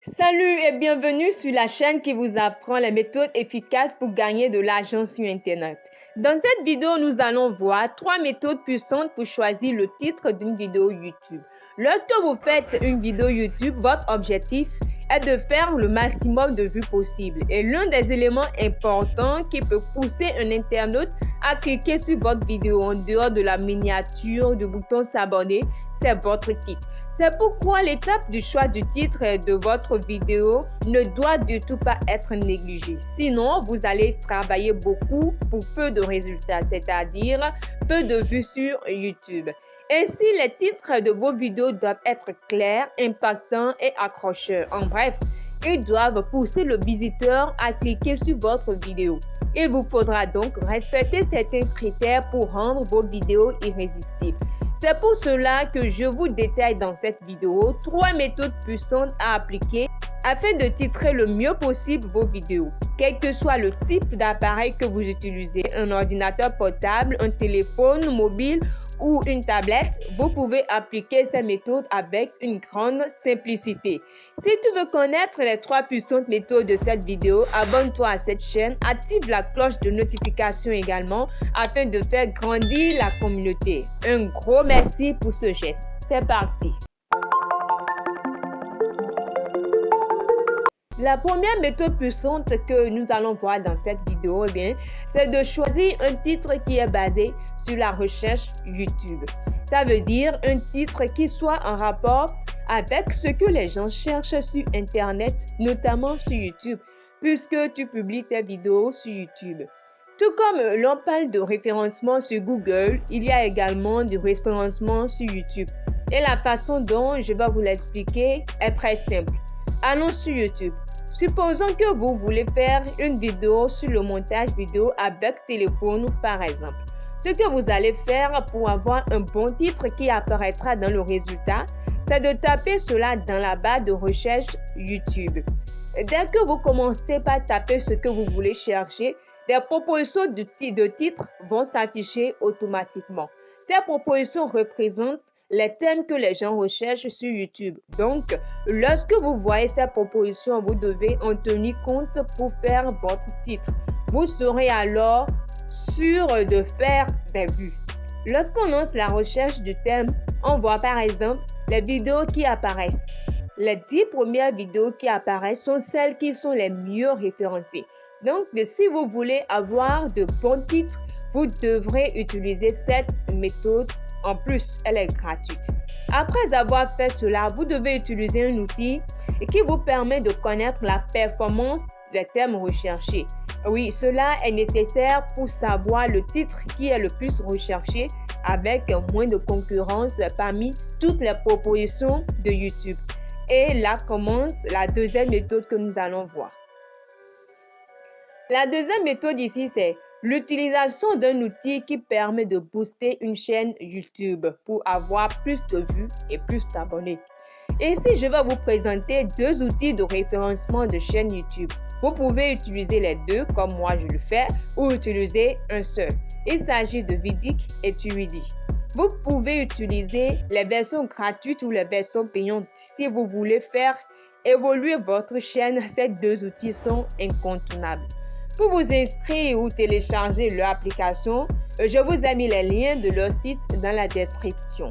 Salut et bienvenue sur la chaîne qui vous apprend les méthodes efficaces pour gagner de l'argent sur Internet. Dans cette vidéo, nous allons voir 3 méthodes puissantes pour choisir le titre d'une vidéo YouTube. Lorsque vous faites une vidéo YouTube, votre objectif est de faire le maximum de vues possible. Et l'un des éléments importants qui peut pousser un internaute à cliquer sur votre vidéo en dehors de la miniature du bouton s'abonner, c'est votre titre. C'est pourquoi l'étape du choix du titre de votre vidéo ne doit du tout pas être négligée. Sinon, vous allez travailler beaucoup pour peu de résultats, c'est-à-dire peu de vues sur YouTube. Ainsi, les titres de vos vidéos doivent être clairs, impactants et accrocheurs. En bref, ils doivent pousser le visiteur à cliquer sur votre vidéo. Il vous faudra donc respecter certains critères pour rendre vos vidéos irrésistibles. C'est pour cela que je vous détaille dans cette vidéo 3 méthodes puissantes à appliquer afin de titrer le mieux possible vos vidéos. Quel que soit le type d'appareil que vous utilisez, un ordinateur portable, un téléphone mobile ou une tablette, vous pouvez appliquer ces méthodes avec une grande simplicité. Si tu veux connaître les 3 puissantes méthodes de cette vidéo, abonne-toi à cette chaîne, active la cloche de notification également afin de faire grandir la communauté. Un gros merci pour ce geste. C'est parti! La première méthode puissante que nous allons voir dans cette vidéo, c'est de choisir un titre qui est basé sur la recherche YouTube. Ça veut dire un titre qui soit en rapport avec ce que les gens cherchent sur Internet, notamment sur YouTube, puisque tu publies tes vidéos sur YouTube. Tout comme l'on parle de référencement sur Google, il y a également du référencement sur YouTube. Et la façon dont je vais vous l'expliquer est très simple. Allons sur YouTube. Supposons que vous voulez faire une vidéo sur le montage vidéo avec téléphone, par exemple. Ce que vous allez faire pour avoir un bon titre qui apparaîtra dans le résultat, c'est de taper cela dans la barre de recherche YouTube. Dès que vous commencez par taper ce que vous voulez chercher, des propositions de titres vont s'afficher automatiquement. Ces propositions représentent les thèmes que les gens recherchent sur YouTube. Donc, lorsque vous voyez ces propositions, vous devez en tenir compte pour faire votre titre. Vous serez alors sûr de faire des vues. Lorsqu'on lance la recherche du thème, on voit par exemple les vidéos qui apparaissent. Les 10 premières vidéos qui apparaissent sont celles qui sont les mieux référencées. Donc, si vous voulez avoir de bons titres, vous devrez utiliser cette méthode. En plus, elle est gratuite. Après avoir fait cela, vous devez utiliser un outil qui vous permet de connaître la performance des thèmes recherchés. Oui, cela est nécessaire pour savoir le titre qui est le plus recherché avec moins de concurrence parmi toutes les propositions de YouTube. Et là commence la deuxième méthode que nous allons voir. La deuxième méthode ici, c'est l'utilisation d'un outil qui permet de booster une chaîne YouTube pour avoir plus de vues et plus d'abonnés. Ici, je vais vous présenter 2 outils de référencement de chaîne YouTube. Vous pouvez utiliser les 2 comme moi je le fais ou utiliser un seul. Il s'agit de Vidiq et Tuidi. Vous pouvez utiliser les versions gratuites ou les versions payantes. Si vous voulez faire évoluer votre chaîne, ces 2 outils sont incontournables. Pour vous inscrire ou télécharger leur application, je vous ai mis les liens de leur site dans la description.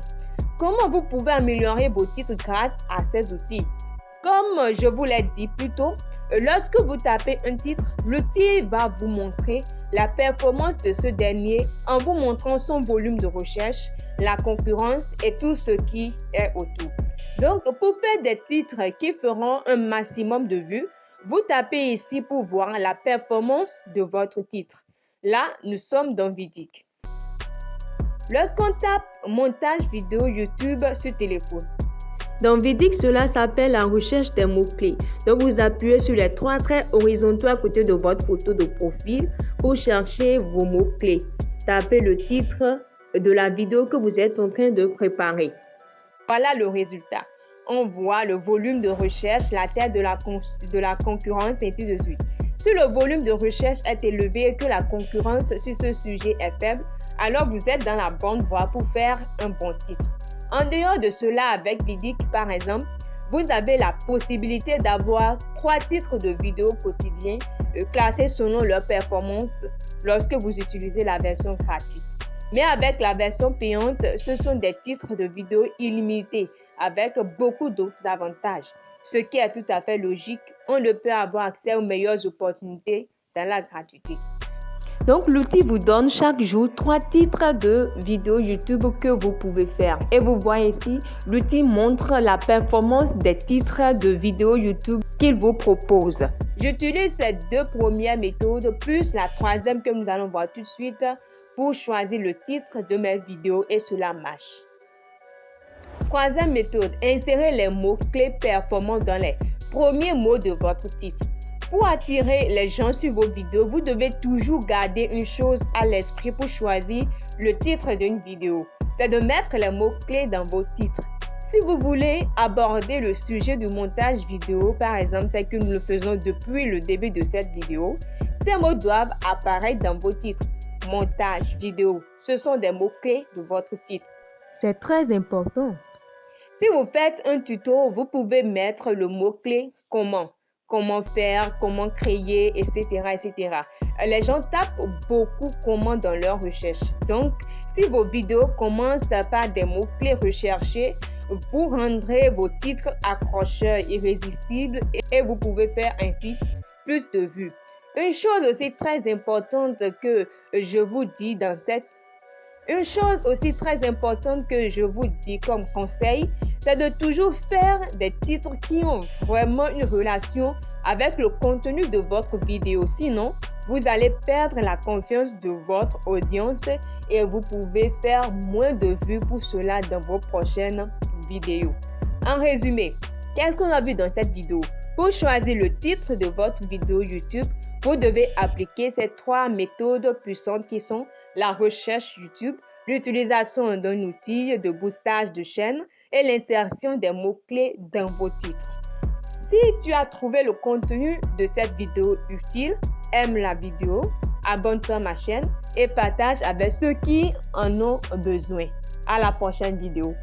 Comment vous pouvez améliorer vos titres grâce à ces outils? Comme je vous l'ai dit plus tôt, lorsque vous tapez un titre, l'outil va vous montrer la performance de ce dernier en vous montrant son volume de recherche, la concurrence et tout ce qui est autour. Donc, pour faire des titres qui feront un maximum de vues, vous tapez ici pour voir la performance de votre titre. Là, nous sommes dans Vidiq. Lorsqu'on tape montage vidéo YouTube sur téléphone, dans Vidiq, cela s'appelle la recherche des mots-clés. Donc, vous appuyez sur les 3 traits horizontaux à côté de votre photo de profil pour chercher vos mots-clés. Tapez le titre de la vidéo que vous êtes en train de préparer. Voilà le résultat. On voit le volume de recherche, la taille de la concurrence et ainsi de suite. Si le volume de recherche est élevé et que la concurrence sur ce sujet est faible, alors vous êtes dans la bonne voie pour faire un bon titre. En dehors de cela, avec Vidiq par exemple, vous avez la possibilité d'avoir 3 titres de vidéos quotidiens classés selon leur performance lorsque vous utilisez la version gratuite. Mais avec la version payante, ce sont des titres de vidéos illimités avec beaucoup d'autres avantages. Ce qui est tout à fait logique, on ne peut avoir accès aux meilleures opportunités dans la gratuité. Donc, l'outil vous donne chaque jour 3 titres de vidéos YouTube que vous pouvez faire. Et vous voyez ici, l'outil montre la performance des titres de vidéos YouTube qu'il vous propose. J'utilise ces 2 premières méthodes plus la 3e que nous allons voir tout de suite pour choisir le titre de mes vidéos et cela marche. 3e méthode, insérez les mots-clés performants dans les premiers mots de votre titre. Pour attirer les gens sur vos vidéos, vous devez toujours garder une chose à l'esprit pour choisir le titre d'une vidéo. C'est de mettre les mots-clés dans vos titres. Si vous voulez aborder le sujet du montage vidéo, par exemple, tel que nous le faisons depuis le début de cette vidéo, ces mots doivent apparaître dans vos titres. Montage vidéo, ce sont des mots-clés de votre titre. C'est très important. Si vous faites un tuto, vous pouvez mettre le mot-clé « comment ». Comment faire, comment créer, etc., etc. Les gens tapent beaucoup comment dans leur recherche. Donc, si vos vidéos commencent par des mots-clés recherchés, vous rendrez vos titres accrocheurs, irrésistibles et vous pouvez faire ainsi plus de vues. Une chose aussi très importante que je vous dis comme conseil, c'est de toujours faire des titres qui ont vraiment une relation avec le contenu de votre vidéo. Sinon, vous allez perdre la confiance de votre audience et vous pouvez faire moins de vues pour cela dans vos prochaines vidéos. En résumé, qu'est-ce qu'on a vu dans cette vidéo? Pour choisir le titre de votre vidéo YouTube, vous devez appliquer ces 3 méthodes puissantes qui sont la recherche YouTube, l'utilisation d'un outil de boostage de chaîne et l'insertion des mots-clés dans vos titres. Si tu as trouvé le contenu de cette vidéo utile, aime la vidéo, abonne-toi à ma chaîne et partage avec ceux qui en ont besoin. À la prochaine vidéo.